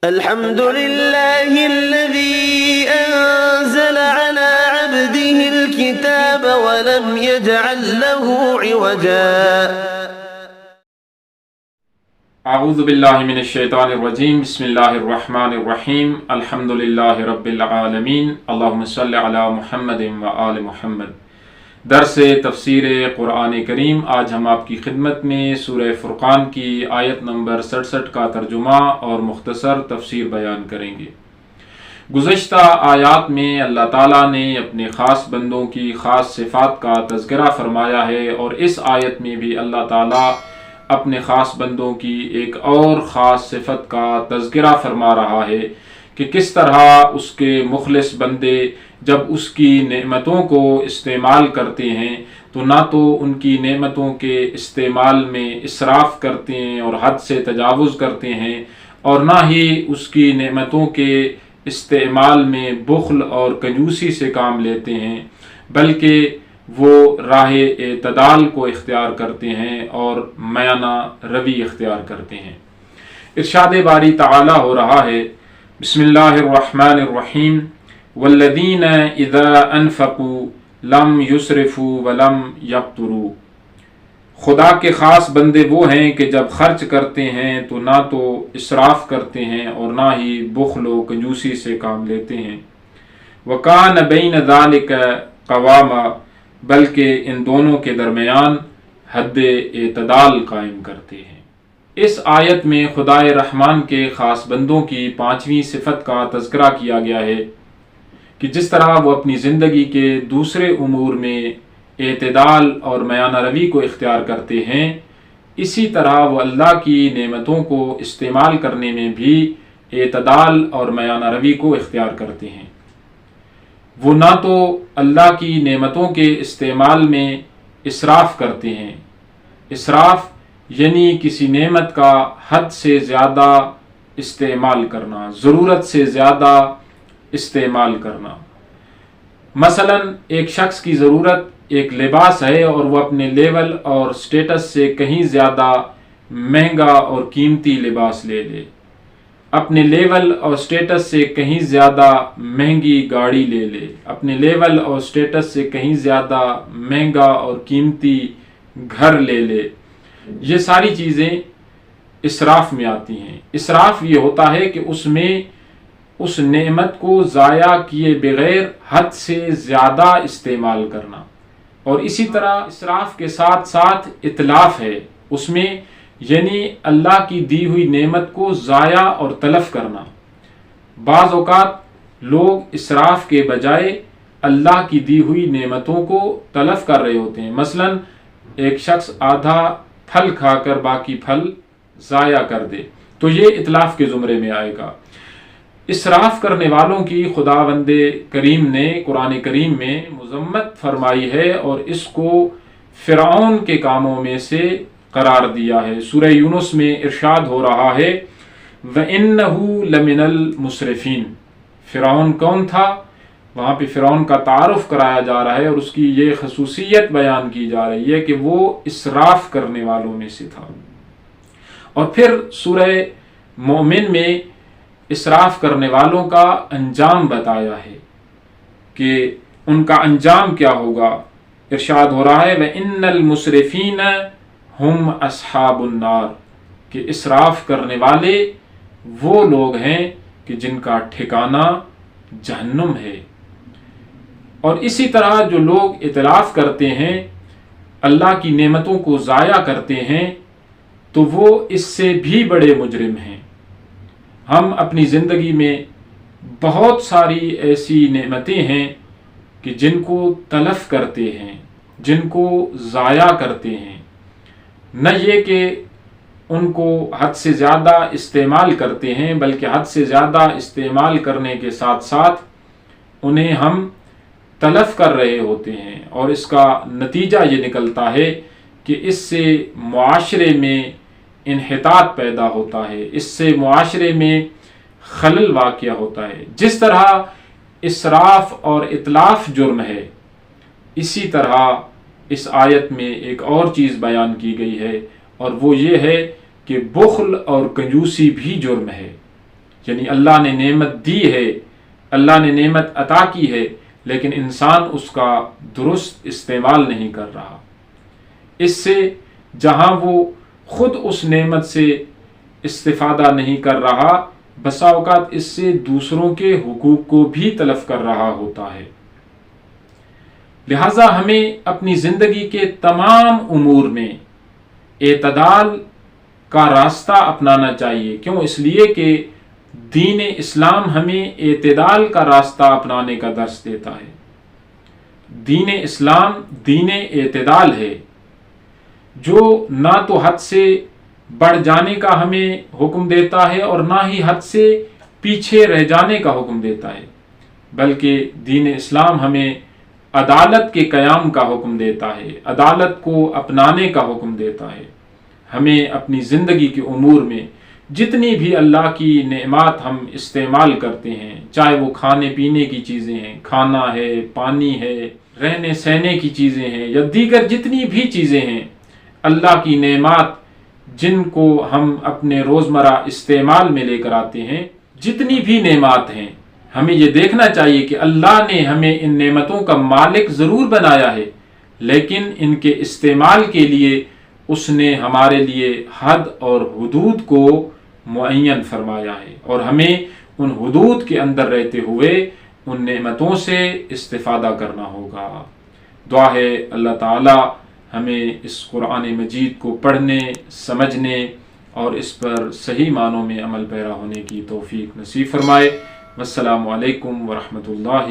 الحمد لله الذي أنزل على عبده الكتاب ولم يجعل له عوجا اعوذ باللہ من الشیطان الرجیم بسم اللہ الرحمن الرحیم الحمد للہ رب العالمین اللہم صلی علی محمد و آل محمد۔ درس تفسیر قرآن کریم، آج ہم آپ کی خدمت میں سورہ فرقان کی آیت نمبر 67 کا ترجمہ اور مختصر تفسیر بیان کریں گے۔ گزشتہ آیات میں اللہ تعالیٰ نے اپنے خاص بندوں کی خاص صفات کا تذکرہ فرمایا ہے، اور اس آیت میں بھی اللہ تعالیٰ اپنے خاص بندوں کی ایک اور خاص صفت کا تذکرہ فرما رہا ہے کہ کس طرح اس کے مخلص بندے جب اس کی نعمتوں کو استعمال کرتے ہیں تو نہ تو ان کی نعمتوں کے استعمال میں اسراف کرتے ہیں اور حد سے تجاوز کرتے ہیں، اور نہ ہی اس کی نعمتوں کے استعمال میں بخل اور کنجوسی سے کام لیتے ہیں، بلکہ وہ راہ اعتدال کو اختیار کرتے ہیں اور میانہ روی اختیار کرتے ہیں۔ ارشاد باری تعالی ہو رہا ہے، بسم اللہ الرحمن الرحیم، والذین اذا انفقوا لم یسرفوا ولم یقتروا۔ خدا کے خاص بندے وہ ہیں کہ جب خرچ کرتے ہیں تو نہ تو اسراف کرتے ہیں اور نہ ہی بخل و کنجوسی سے کام لیتے ہیں۔ وکان بین ذلک قواما، بلکہ ان دونوں کے درمیان حد اعتدال قائم کرتے ہیں۔ اس آیت میں خدائے رحمان کے خاص بندوں کی 5ویں صفت کا تذکرہ کیا گیا ہے کہ جس طرح وہ اپنی زندگی کے دوسرے امور میں اعتدال اور میانہ روی کو اختیار کرتے ہیں، اسی طرح وہ اللہ کی نعمتوں کو استعمال کرنے میں بھی اعتدال اور میانہ روی کو اختیار کرتے ہیں۔ وہ نہ تو اللہ کی نعمتوں کے استعمال میں اسراف کرتے ہیں۔ اسراف یعنی کسی نعمت کا حد سے زیادہ استعمال کرنا، ضرورت سے زیادہ استعمال کرنا۔ مثلا ایک شخص کی ضرورت ایک لباس ہے اور وہ اپنے لیول اور سٹیٹس سے کہیں زیادہ مہنگا اور قیمتی لباس لے لے، اپنے لیول اور سٹیٹس سے کہیں زیادہ مہنگی گاڑی لے لے، اپنے لیول اور سٹیٹس سے کہیں زیادہ مہنگا اور قیمتی گھر لے لے۔ یہ ساری چیزیں اسراف میں آتی ہیں۔ اسراف یہ ہوتا ہے کہ اس میں اس نعمت کو ضائع کیے بغیر حد سے زیادہ استعمال کرنا، اور اسی طرح اسراف کے ساتھ ساتھ اتلاف ہے اس میں، یعنی اللہ کی دی ہوئی نعمت کو ضائع اور تلف کرنا۔ بعض اوقات لوگ اسراف کے بجائے اللہ کی دی ہوئی نعمتوں کو تلف کر رہے ہوتے ہیں۔ مثلا ایک شخص آدھا پھل کھا کر باقی پھل ضائع کر دے تو یہ اتلاف کے زمرے میں آئے گا۔ اسراف کرنے والوں کی خداوند کریم نے قرآن کریم میں مذمت فرمائی ہے اور اس کو فرعون کے کاموں میں سے قرار دیا ہے۔ سورہ یونس میں ارشاد ہو رہا ہے، وَإِنَّهُ لَمِنَ الْمُسْرِفِينَ۔ فرعون کون تھا؟ وہاں پہ فرعون کا تعارف کرایا جا رہا ہے اور اس کی یہ خصوصیت بیان کی جا رہی ہے کہ وہ اسراف کرنے والوں میں سے تھا۔ اور پھر سورہ مومن میں اسراف کرنے والوں کا انجام بتایا ہے کہ ان کا انجام کیا ہوگا۔ ارشاد ہو رہا ہے، وَإِنَّ الْمُسْرِفِينَ ہم اصحاب النار، کہ اسراف کرنے والے وہ لوگ ہیں کہ جن کا ٹھکانہ جہنم ہے۔ اور اسی طرح جو لوگ اتلاف کرتے ہیں، اللہ کی نعمتوں کو ضائع کرتے ہیں، تو وہ اس سے بھی بڑے مجرم ہیں۔ ہم اپنی زندگی میں بہت ساری ایسی نعمتیں ہیں کہ جن کو تلف کرتے ہیں، جن کو ضائع کرتے ہیں، نہ یہ کہ ان کو حد سے زیادہ استعمال کرتے ہیں، بلکہ حد سے زیادہ استعمال کرنے کے ساتھ ساتھ انہیں ہم تلف کر رہے ہوتے ہیں، اور اس کا نتیجہ یہ نکلتا ہے کہ اس سے معاشرے میں انحطاط پیدا ہوتا ہے، اس سے معاشرے میں خلل واقع ہوتا ہے۔ جس طرح اسراف اور اتلاف جرم ہے، اسی طرح اس آیت میں ایک اور چیز بیان کی گئی ہے، اور وہ یہ ہے کہ بخل اور کنجوسی بھی جرم ہے۔ یعنی اللہ نے نعمت دی ہے، اللہ نے نعمت عطا کی ہے، لیکن انسان اس کا درست استعمال نہیں کر رہا۔ اس سے جہاں وہ خود اس نعمت سے استفادہ نہیں کر رہا، بسا اوقات اس سے دوسروں کے حقوق کو بھی تلف کر رہا ہوتا ہے۔ لہذا ہمیں اپنی زندگی کے تمام امور میں اعتدال کا راستہ اپنانا چاہیے۔ کیوں؟ اس لیے کہ دین اسلام ہمیں اعتدال کا راستہ اپنانے کا درس دیتا ہے۔ دین اسلام دین اعتدال ہے، جو نہ تو حد سے بڑھ جانے کا ہمیں حکم دیتا ہے اور نہ ہی حد سے پیچھے رہ جانے کا حکم دیتا ہے، بلکہ دین اسلام ہمیں عدالت کے قیام کا حکم دیتا ہے، عدالت کو اپنانے کا حکم دیتا ہے۔ ہمیں اپنی زندگی کے امور میں جتنی بھی اللہ کی نعمات ہم استعمال کرتے ہیں، چاہے وہ کھانے پینے کی چیزیں ہیں، کھانا ہے، پانی ہے، رہنے سہنے کی چیزیں ہیں، یا دیگر جتنی بھی چیزیں ہیں، اللہ کی نعمات جن کو ہم اپنے روزمرہ استعمال میں لے کر آتے ہیں، جتنی بھی نعمات ہیں، ہمیں یہ دیکھنا چاہیے کہ اللہ نے ہمیں ان نعمتوں کا مالک ضرور بنایا ہے، لیکن ان کے استعمال کے لیے اس نے ہمارے لیے حد اور حدود کو معین فرمایا ہے، اور ہمیں ان حدود کے اندر رہتے ہوئے ان نعمتوں سے استفادہ کرنا ہوگا۔ دعا ہے اللہ تعالی ہمیں اس قرآن مجید کو پڑھنے، سمجھنے اور اس پر صحیح معنوں میں عمل پیرا ہونے کی توفیق نصیب فرمائے۔ والسلام علیکم ورحمۃ اللہ